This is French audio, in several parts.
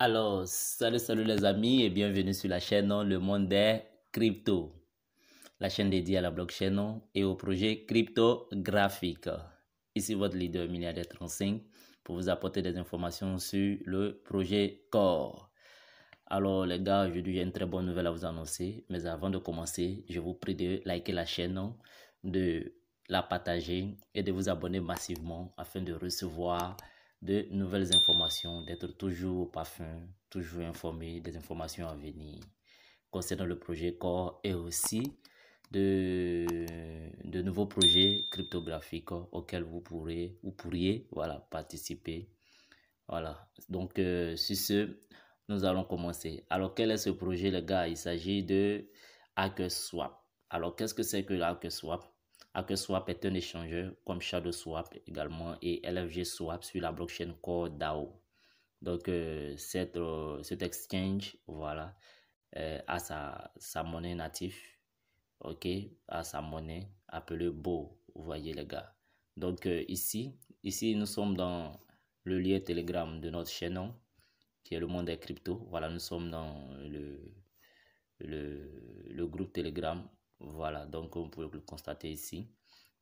Alors, salut les amis et bienvenue sur la chaîne Le Monde des Cryptos, la chaîne dédiée à la blockchain et au projet cryptographique. Ici votre leader milliardaire 35 pour vous apporter des informations sur le projet Core. Alors les gars, aujourd'hui j'ai une très bonne nouvelle à vous annoncer, mais avant de commencer, je vous prie de liker la chaîne, de la partager et de vous abonner massivement afin de recevoir de nouvelles informations, d'être toujours au parfum, toujours informé des informations à venir concernant le projet Core et aussi de nouveaux projets cryptographiques auxquels vous pourriez voilà, participer. Voilà, donc sur ce, nous allons commencer. Alors, quel est ce projet, les gars? Il s'agit de HackerSwap. Alors, qu'est-ce que c'est que HackerSwap? HackerSwap est un échangeur comme ShadowSwap également et LFG Swap sur la blockchain Core DAO. Donc, cet exchange, voilà, a sa monnaie native, ok, a sa monnaie appelée BO, vous voyez les gars. Donc, ici, nous sommes dans le lien Telegram de notre chaîne, qui est le monde des cryptos. Voilà, nous sommes dans le groupe Telegram. Voilà, donc on peut le constater ici.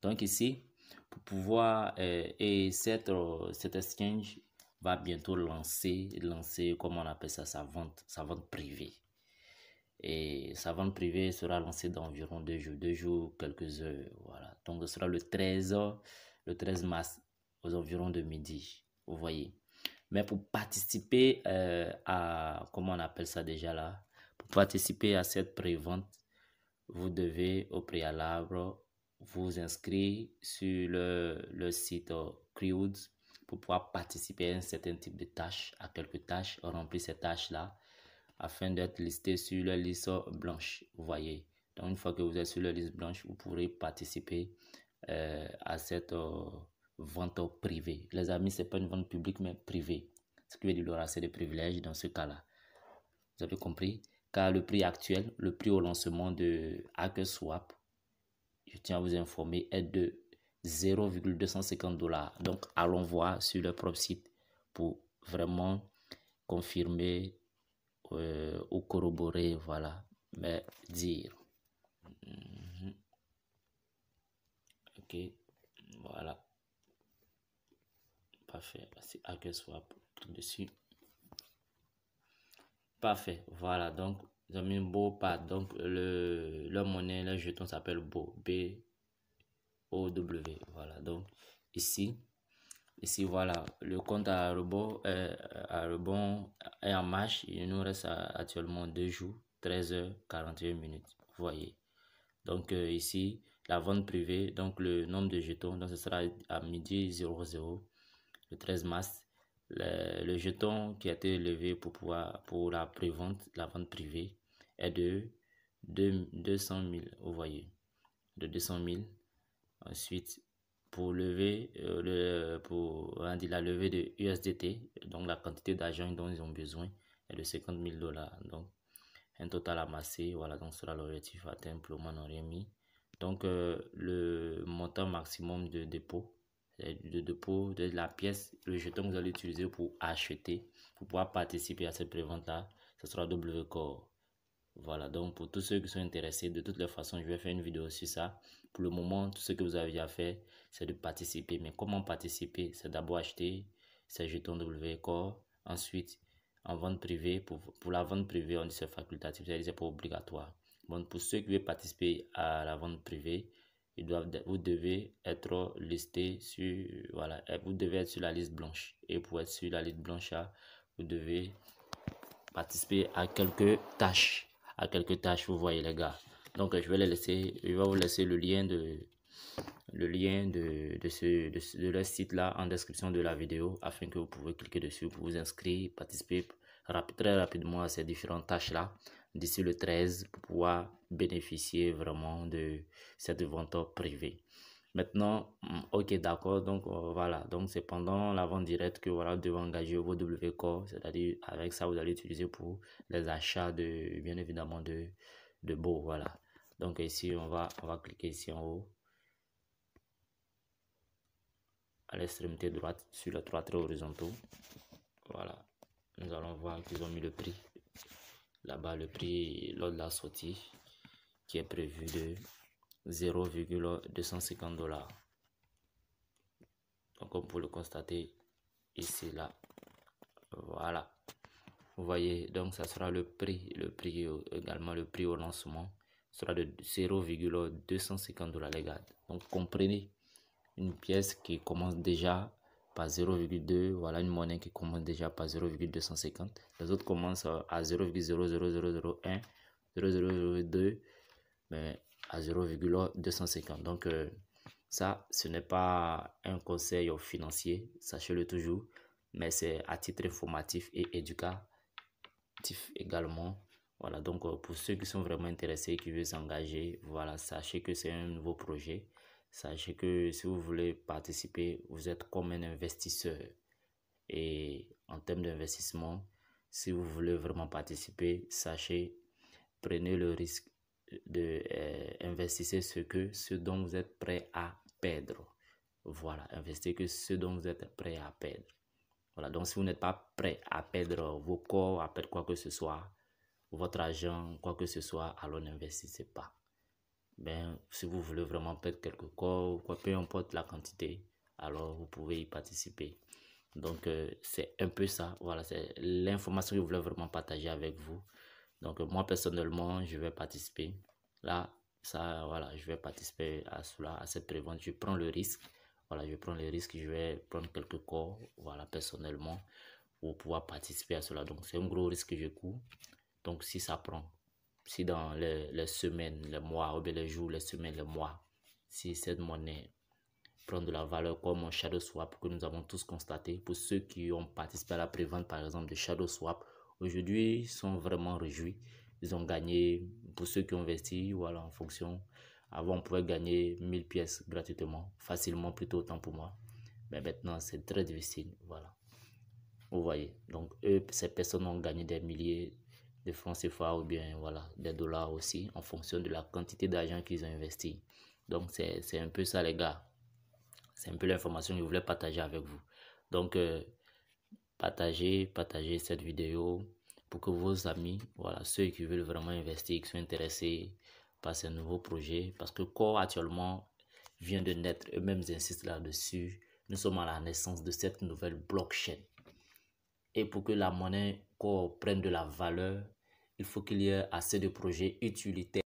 Donc ici, pour pouvoir, cet exchange va bientôt lancer, comment on appelle ça, sa vente privée. Et sa vente privée sera lancée dans environ 2 jours, quelques heures. Voilà, donc ce sera le 13 mars aux environs de midi. Vous voyez. Mais pour participer à, comment on appelle ça déjà là, pour participer à cette prévente, vous devez au préalable vous inscrire sur le site Crewd pour pouvoir participer à un certain type de tâches, à quelques tâches, remplir ces tâches-là afin d'être listé sur la liste blanche. Vous voyez. Donc une fois que vous êtes sur la liste blanche, vous pourrez participer à cette vente privée. Les amis, c'est pas une vente publique mais privée. Ce qui veut dire assez de privilèges dans ce cas-là. Vous avez compris? Car le prix actuel, le prix au lancement de HackerSwap, je tiens à vous informer, est de 0,250 $. Donc, allons voir sur leur propre site pour vraiment confirmer ou corroborer, voilà, mais dire. Ok, voilà. Parfait, c'est HackerSwap, clique dessus. Parfait, voilà, donc ils ont mis beau pas, donc leur monnaie, leur jeton s'appelle BO, B-O-W, voilà, donc ici voilà, le compte à rebond est en marche, il nous reste actuellement 2 jours, 13h41 minutes, vous voyez. Donc ici, la vente privée, donc le nombre de jetons, donc ce sera à midi 00, le 13 mars. Le jeton qui a été levé pour la prévente, la vente privée, est de 200 000, vous voyez, de 200 000. Ensuite, pour lever la levée de USDT, donc la quantité d'argent dont ils ont besoin est de 50 000 $. Donc, un total amassé, voilà, donc sera l'objectif atteint, pour le moment n'ont rien mis. Donc, le montant maximum de dépôt de la pièce, le jeton que vous allez utiliser pour acheter, pour pouvoir participer à cette prévente là, ce sera WCore. Voilà, donc pour tous ceux qui sont intéressés, de toutes les façons, je vais faire une vidéo sur ça. Pour le moment, tout ce que vous avez à faire, c'est de participer. Mais comment participer? C'est d'abord acheter ces jetons WCore. Ensuite, en vente privée, pour la vente privée, on dit c'est facultatif, c'est-à-dire c'est pas obligatoire. Bon, pour ceux qui veulent participer à la vente privée, vous devez être listé sur, voilà, vous devez être sur la liste blanche. Et pour être sur la liste blanche, vous devez participer à quelques tâches. Vous voyez les gars. Donc je vais vous laisser le lien de leur site là en description de la vidéo afin que vous pouvez cliquer dessus pour vous inscrire, participer très rapidement à ces différentes tâches là d'ici le 13 pour pouvoir bénéficier vraiment de cette vente privée. Maintenant, ok, d'accord, donc voilà, donc c'est pendant la vente directe que voilà, vous devez engager vos WCore, c'est-à-dire avec ça vous allez utiliser pour les achats de, bien évidemment, de BO, voilà. Donc ici, on va cliquer ici en haut, à l'extrémité droite, sur les 3 traits horizontaux, voilà. nous allons voir qu'ils ont mis le prix. Là-bas, le prix lors de la sortie qui est prévu de 0,250 $. Donc, comme vous le constatez ici, là, voilà. Vous voyez, donc ça sera le prix également le prix au lancement sera de 0,250 $, les gars. Donc, comprenez, une pièce qui commence déjà par 0,2, voilà une monnaie qui commence déjà par 0,250. Les autres commencent à 0,00001, 0,002, mais à 0,250. Donc, ça, ce n'est pas un conseil financier, sachez-le toujours, mais c'est à titre informatif et éducatif également. Voilà, donc pour ceux qui sont vraiment intéressés, qui veulent s'engager, voilà, sachez que c'est un nouveau projet. Sachez que si vous voulez participer, vous êtes comme un investisseur. Et en termes d'investissement, si vous voulez vraiment participer, sachez, prenez le risque de investissez ce dont vous êtes prêt à perdre. Voilà, investissez que ce dont vous êtes prêt à perdre. Voilà, donc si vous n'êtes pas prêt à perdre vos corps, à perdre quoi que ce soit, votre argent, quoi que ce soit, alors n'investissez pas. Ben, si vous voulez vraiment perdre quelques corps, quoi, peu importe la quantité, alors vous pouvez y participer. Donc, c'est un peu ça. Voilà, c'est l'information que je voulais vraiment partager avec vous. Donc, moi, personnellement, je vais participer. Là, ça, voilà, je vais participer à cela, à cette prévente. Je prends le risque. Voilà, je prends le risque. Je vais prendre quelques corps, voilà, personnellement, pour pouvoir participer à cela. Donc, c'est un gros risque que je cours. Donc, si ça prend, si dans les semaines, les mois, ou bien les jours, les semaines, les mois, si cette monnaie prend de la valeur comme un Shadow Swap que nous avons tous constaté, pour ceux qui ont participé à la prévente par exemple de Shadow Swap, aujourd'hui ils sont vraiment réjouis. Ils ont gagné, pour ceux qui ont investi, voilà, en fonction. Avant on pouvait gagner 1000 pièces gratuitement, facilement, plutôt autant pour moi. Mais maintenant c'est très difficile, voilà. Vous voyez, donc eux, ces personnes ont gagné des milliers de francs CFA ou bien voilà, des dollars aussi en fonction de la quantité d'argent qu'ils ont investi. Donc c'est un peu ça les gars. C'est un peu l'information que je voulais partager avec vous. Donc partagez cette vidéo pour que vos amis, voilà, ceux qui veulent vraiment investir, qui sont intéressés par ces nouveaux projets, parce que Core actuellement vient de naître, eux-mêmes insistent là-dessus. Nous sommes à la naissance de cette nouvelle blockchain. Et pour que la monnaie Core prenne de la valeur, il faut qu'il y ait assez de projets utilitaires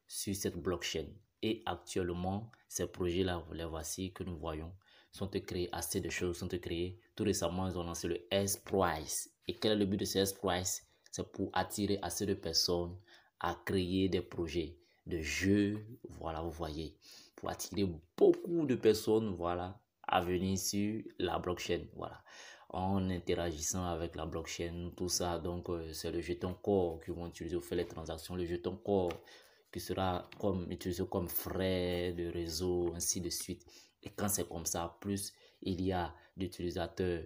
sur cette blockchain. Et actuellement, ces projets-là, les voici que nous voyons, sont créés, assez de choses sont créées. Tout récemment, ils ont lancé le S-Prize. Et quel est le but de ce S-Prize? C'est pour attirer assez de personnes à créer des projets de jeux, voilà, vous voyez, pour attirer beaucoup de personnes, voilà, à venir sur la blockchain, voilà, en interagissant avec la blockchain, tout ça. Donc, c'est le jeton Core qu'ils vont utiliser pour faire les transactions. Le jeton Core qui sera utilisé comme frais de réseau, ainsi de suite. Et quand c'est comme ça, plus il y a d'utilisateurs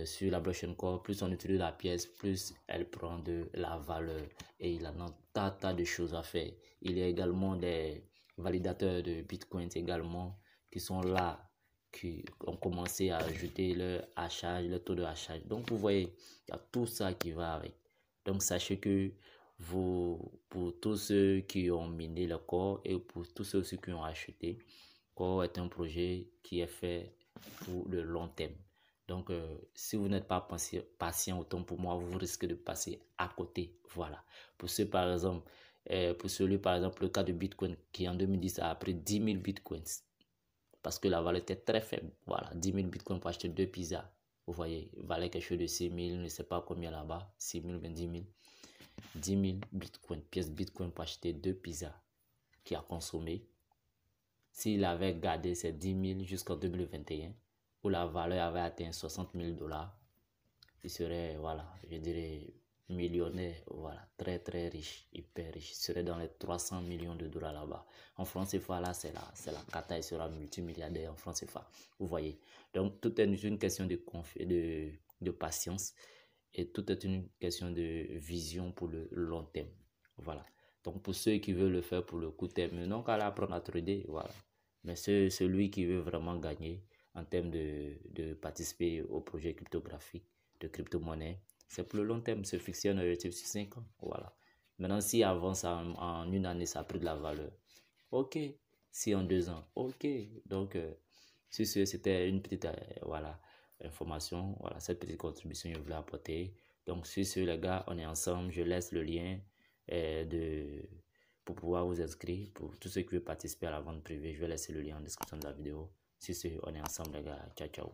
sur la blockchain Core, plus on utilise la pièce, plus elle prend de la valeur. Et il y a un tas de choses à faire. Il y a également des validateurs de Bitcoin également qui sont là, qui ont commencé à ajouter leur hachage, leur taux de hachage. Donc vous voyez, il y a tout ça qui va avec. Donc sachez que pour tous ceux qui ont miné le Core et pour tous ceux qui ont acheté, Core est un projet qui est fait pour le long terme. Donc, si vous n'êtes pas patient autant pour moi, vous risquez de passer à côté. Voilà. Pour ceux, par exemple, pour celui, par exemple, le cas de Bitcoin qui en 2010 a pris 10 000 Bitcoins parce que la valeur était très faible. Voilà, 10 000 Bitcoins pour acheter 2 pizzas. Vous voyez, il valait quelque chose de 6 000, je ne sais pas combien là-bas, 6 000 ou 10 000. 10 000 Bitcoin, pièces Bitcoin pour acheter 2 pizzas qu'il a consommé. S'il avait gardé ces 10 000 jusqu'en 2021, où la valeur avait atteint 60 000 $, il serait, voilà, je dirais, millionnaire, voilà, très riche, hyper riche. Il serait dans les 300 millions de dollars là-bas. En France CFA, là, c'est la cata, il sera multimilliardaire en France CFA. Vous voyez. Donc, tout est une question de patience. Et tout est une question de vision pour le long terme. Voilà. Donc, pour ceux qui veulent le faire pour le court terme, non qu'à apprendre à trader, voilà. Mais celui qui veut vraiment gagner en termes de participer au projet cryptographique, de crypto-monnaie, C'est pour le long terme, se fixer un objectif sur 5 ans. Voilà. Maintenant, si avant ça, en une année, ça a pris de la valeur, ok. Si en 2 ans, ok. Donc, si c'était une petite voilà, information, voilà, cette petite contribution que je voulais apporter. Donc, sur ce, les gars, on est ensemble. Je laisse le lien pour pouvoir vous inscrire. Pour tous ceux qui veulent participer à la vente privée, je vais laisser le lien en description de la vidéo. Sur ce, on est ensemble, les gars. Ciao, ciao.